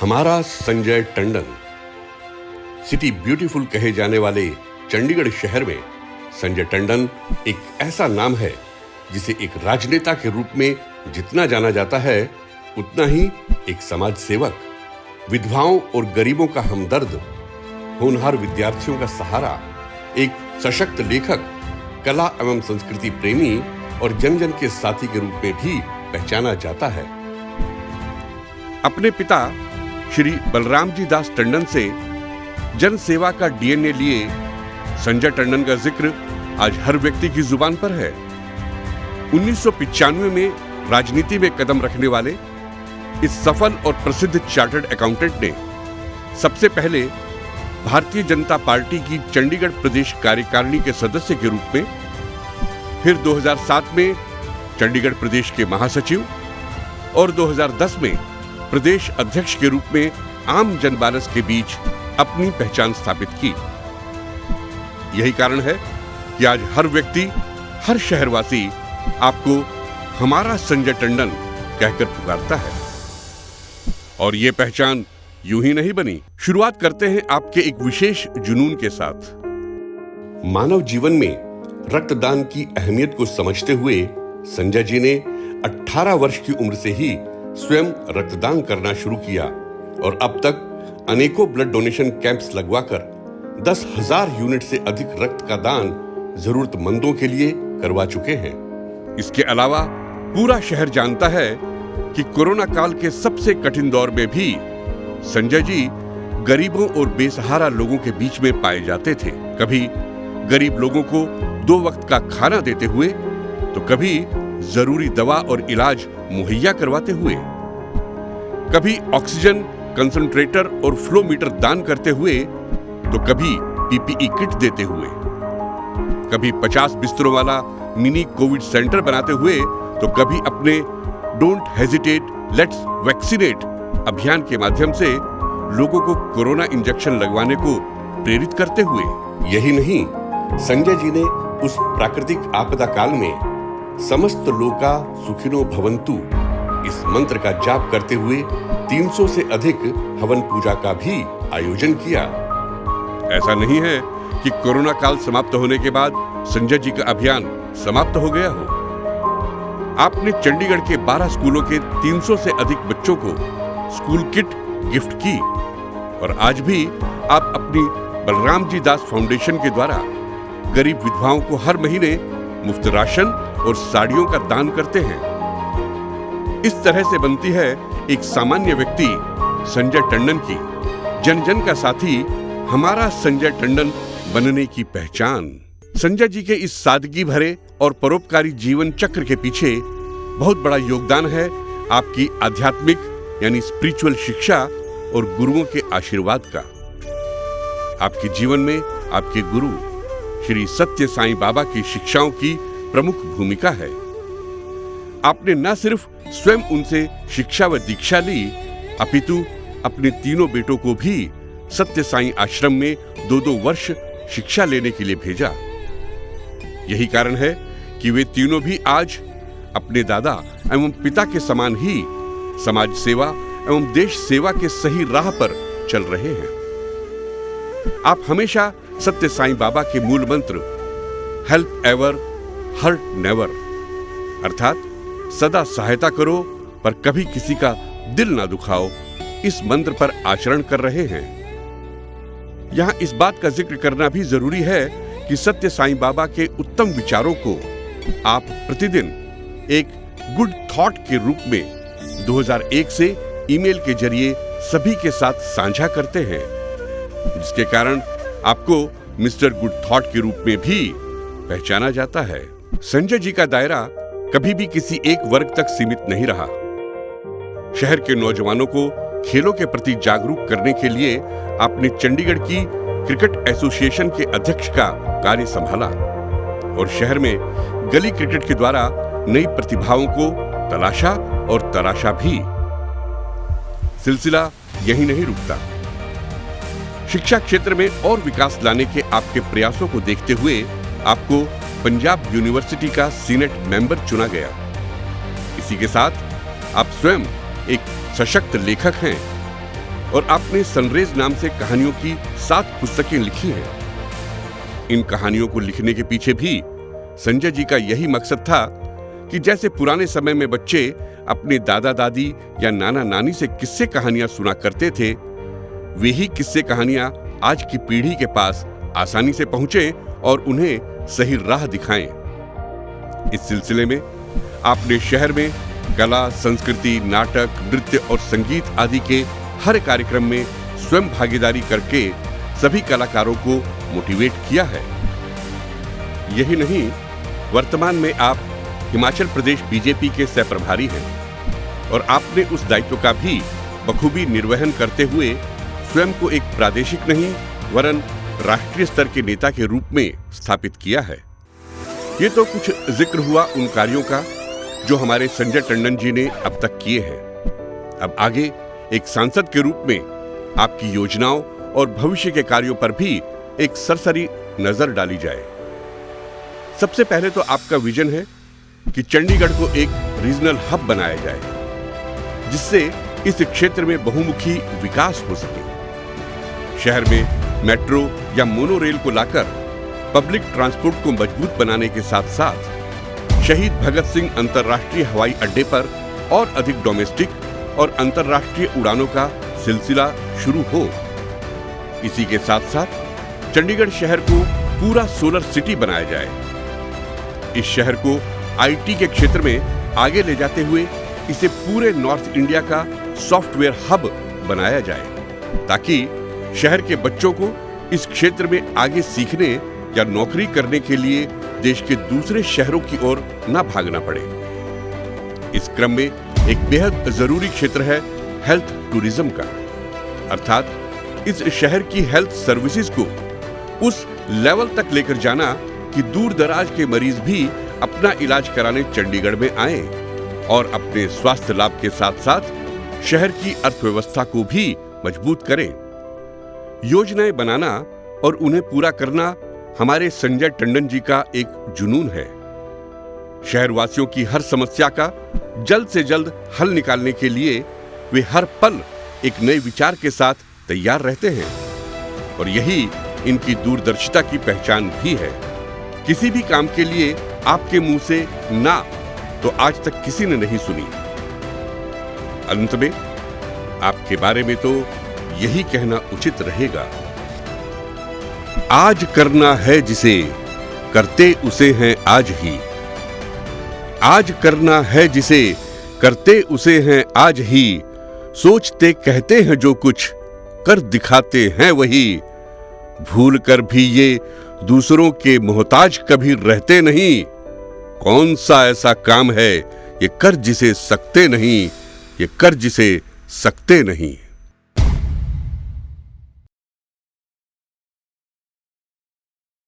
हमारा Sanjay Tandon. City beautiful कहे जाने वाले चंडीगढ़ शहर में संजय टंडन एक ऐसा नाम है जिसे एक राजनेता के रूप में जितना जाना जाता है उतना ही एक समाज सेवक, विधवाओं और गरीबों का हमदर्द, होनहार विद्यार्थियों का सहारा, एक सशक्त लेखक, कला एवं संस्कृति प्रेमी और जन जन के साथी के रूप में भी पहचाना जाता है। अपने पिता श्री बलराम जी दास टंडन से जन सेवा का डीएनए लिए संजय टंडन का जिक्र आज हर व्यक्ति की जुबान पर है। 1995 में राजनीति में कदम रखने वाले इस सफल और प्रसिद्ध चार्टर्ड अकाउंटेंट ने सबसे पहले भारतीय जनता पार्टी की चंडीगढ़ प्रदेश कार्यकारिणी के सदस्य के रूप में, फिर 2007 में चंडीगढ़ प्रदेश के महासचिव और 2010 में प्रदेश अध्यक्ष के रूप में आम जनमानस के बीच अपनी पहचान स्थापित की। यही कारण है कि आज हर व्यक्ति, हर शहरवासी आपको हमारा संजय टंडन कहकर पुकारता है। और ये पहचान यूं ही नहीं बनी। शुरुआत करते हैं आपके एक विशेष जुनून के साथ। मानव जीवन में रक्तदान की अहमियत को समझते हुए संजय जी ने 18 वर्ष की उम्र से ही स्वयं रक्तदान करना शुरू किया और अब तक अनेकों ब्लड डोनेशन कैंप्स लगवाकर 10,000 यूनिट से अधिक रक्त का दान जरूरतमंदों के लिए करवा चुके हैं। इसके अलावा पूरा शहर जानता है कि कोरोना काल के सबसे कठिन दौर में भी संजय जी गरीबों और बेसहारा लोगों के बीच में पाए जाते थे। कभी गरीब लोगों को 2 वक्त का खाना देते हुए तो कभी जरूरी दवा और इलाज मुहैया करवाते हुए, कभी ऑक्सीजन कंसंट्रेटर और फ्लो मीटर दान करते हुए तो कभी पीपीई किट देते हुए, कभी 50 बिस्तरों वाला मिनी कोविड सेंटर बनाते हुए तो कभी अपने डोंट हेजिटेट लेट्स वैक्सीनेट अभियान के माध्यम से लोगों को कोरोना इंजेक्शन लगवाने को प्रेरित करते हुए। यही नहीं, संजय जी ने उस प्राकृतिक आपदा काल में समस्त लोका सुखिनो भवन्तु इस मंत्र का जाप करते हुए 300 से अधिक हवन पूजा का भी आयोजन किया। ऐसा नहीं है कि कोरोना काल समाप्त होने के बाद संजय जी का अभियान समाप्त हो गया हो। आपने चंडीगढ़ के 12 स्कूलों के 300 से अधिक बच्चों को स्कूल किट गिफ्ट की और आज भी आप अपनी बलराम जी दास फाउंडेशन के द्वारा गरीब विधवाओं को हर महीने मुफ्त राशन और साड़ियों का दान करते हैं। इस तरह से बनती है एक सामान्य व्यक्ति संजय टंडन की, जन जन का साथी हमारा संजय टंडन बनने की पहचान। संजय जी के इस सादगी भरे और परोपकारी जीवन चक्र के पीछे बहुत बड़ा योगदान है आपकी आध्यात्मिक यानी स्पिरिचुअल शिक्षा और गुरुओं के आशीर्वाद का। आपके जीवन में आपके गुरु श्री सत्य साईं बाबा की शिक्षाओं की प्रमुख भूमिका है। आपने न सिर्फ स्वयं उनसे शिक्षा व दीक्षा ली, अपितु अपने तीनों बेटों को भी सत्य साईं आश्रम में 2-2 वर्ष शिक्षा लेने के लिए भेजा। यही कारण है कि वे तीनों भी आज अपने दादा एवं पिता के समान ही समाज सेवा एवं देश सेवा के सही राह पर चल रहे हैं। आप हमेशा सत्य साईं बाबा के मूल मंत्र हेल्प एवर हर्ट नेवर अर्थात सदा सहायता करो पर कभी किसी का दिल ना दुखाओ, इस मंत्र पर आचरण कर रहे हैं। यहां इस बात का जिक्र करना भी जरूरी है कि सत्य साईं बाबा के उत्तम विचारों को आप प्रतिदिन एक गुड थॉट के रूप में 2001 से ईमेल के जरिए सभी के साथ साझा करते हैं, जिसके कारण आपको मिस्टर गुड थॉट के रूप में भी पहचाना जाता है। संजय जी का दायरा कभी भी किसी एक वर्ग तक सीमित नहीं रहा। शहर के नौजवानों को खेलों के प्रति जागरूक करने के लिए आपने चंडीगढ़ की क्रिकेट एसोसिएशन के अध्यक्ष का कार्य संभाला और शहर में गली क्रिकेट के द्वारा नई प्रतिभाओं को तलाशा और तराशा भी। सिलसिला यही नहीं रुकता। शिक्षा क्षेत्र में और विकास लाने के आपके प्रयासों को देखते हुए आपको पंजाब यूनिवर्सिटी का सीनेट मेंबर चुना गया। इसी के साथ आप स्वयं एक सशक्त लेखक हैं और आपने सनरेज नाम से कहानियों की 7 पुस्तकें लिखी हैं। इन कहानियों को लिखने के पीछे भी संजय जी का यही मकसद था कि जैसे पुराने समय में बच्चे अपने दादा दादी या नाना नानी से किस्से कहानियां सुना करते थे, वही किस्से कहानियां आज की पीढ़ी के पास आसानी से पहुंचे और उन्हें सही राह दिखाएं। इस सिलसिले में आपने शहर में कला, संस्कृति, नाटक, नृत्य और संगीत आदि के हर कार्यक्रम में स्वयं भागीदारी करके सभी कलाकारों को मोटिवेट किया है। यही नहीं, वर्तमान में आप हिमाचल प्रदेश बीजेपी के सह प्रभारी हैं और आपने उस दायित्व का भी बखूबी निर्वहन करते हुए स्वयं को एक प्रादेशिक नहीं वरन राष्ट्रीय स्तर के नेता के रूप में स्थापित किया है। ये तो कुछ जिक्र हुआ उन कार्यों का जो हमारे संजय टंडन जी ने अब तक किए हैं। अब आगे एक सांसद के रूप में आपकी योजनाओं और भविष्य के कार्यों पर भी एक सरसरी नजर डाली जाए। सबसे पहले तो आपका विजन है कि चंडीगढ़ को एक रीजनल हब बनाया जाए, जिससे इस क्षेत्र में बहुमुखी विकास हो सके। शहर में मेट्रो या मोनो रेल को लाकर पब्लिक ट्रांसपोर्ट को मजबूत बनाने के साथ साथ शहीद भगत सिंह अंतर्राष्ट्रीय हवाई अड्डे पर और अधिक डोमेस्टिक और अंतर्राष्ट्रीय उड़ानों का सिलसिला शुरू हो। इसी के साथ साथ चंडीगढ़ शहर को पूरा सोलर सिटी बनाया जाए। इस शहर को आईटी के क्षेत्र में आगे ले जाते हुए इसे पूरे नॉर्थ इंडिया का सॉफ्टवेयर हब बनाया जाए, ताकि शहर के बच्चों को इस क्षेत्र में आगे सीखने या नौकरी करने के लिए देश के दूसरे शहरों की ओर न भागना पड़े। इस क्रम में एक बेहद जरूरी क्षेत्र है हेल्थ टूरिज्म का, अर्थात इस शहर की हेल्थ सर्विसेज को उस लेवल तक लेकर जाना कि दूर दराज के मरीज भी अपना इलाज कराने चंडीगढ़ में आए और अपने स्वास्थ्य लाभ के साथ साथ शहर की अर्थव्यवस्था को भी मजबूत करें। योजनाएं बनाना और उन्हें पूरा करना हमारे संजय टंडन जी का एक जुनून है। शहरवासियों की हर समस्या का जल्द से जल्द हल निकालने के लिए वे हर पल एक नए विचार के साथ तैयार रहते हैं और यही इनकी दूरदर्शिता की पहचान भी है। किसी भी काम के लिए आपके मुंह से ना तो आज तक किसी ने नहीं सुनी। अंत में आपके बारे में तो यही कहना उचित रहेगा, आज करना है जिसे करते उसे हैं आज ही। आज करना है जिसे करते उसे हैं आज ही। सोचते कहते हैं जो कुछ कर दिखाते हैं वही। भूल कर भी ये दूसरों के मोहताज कभी रहते नहीं। कौन सा ऐसा काम है ये कर जिसे सकते नहीं, ये कर जिसे सकते नहीं।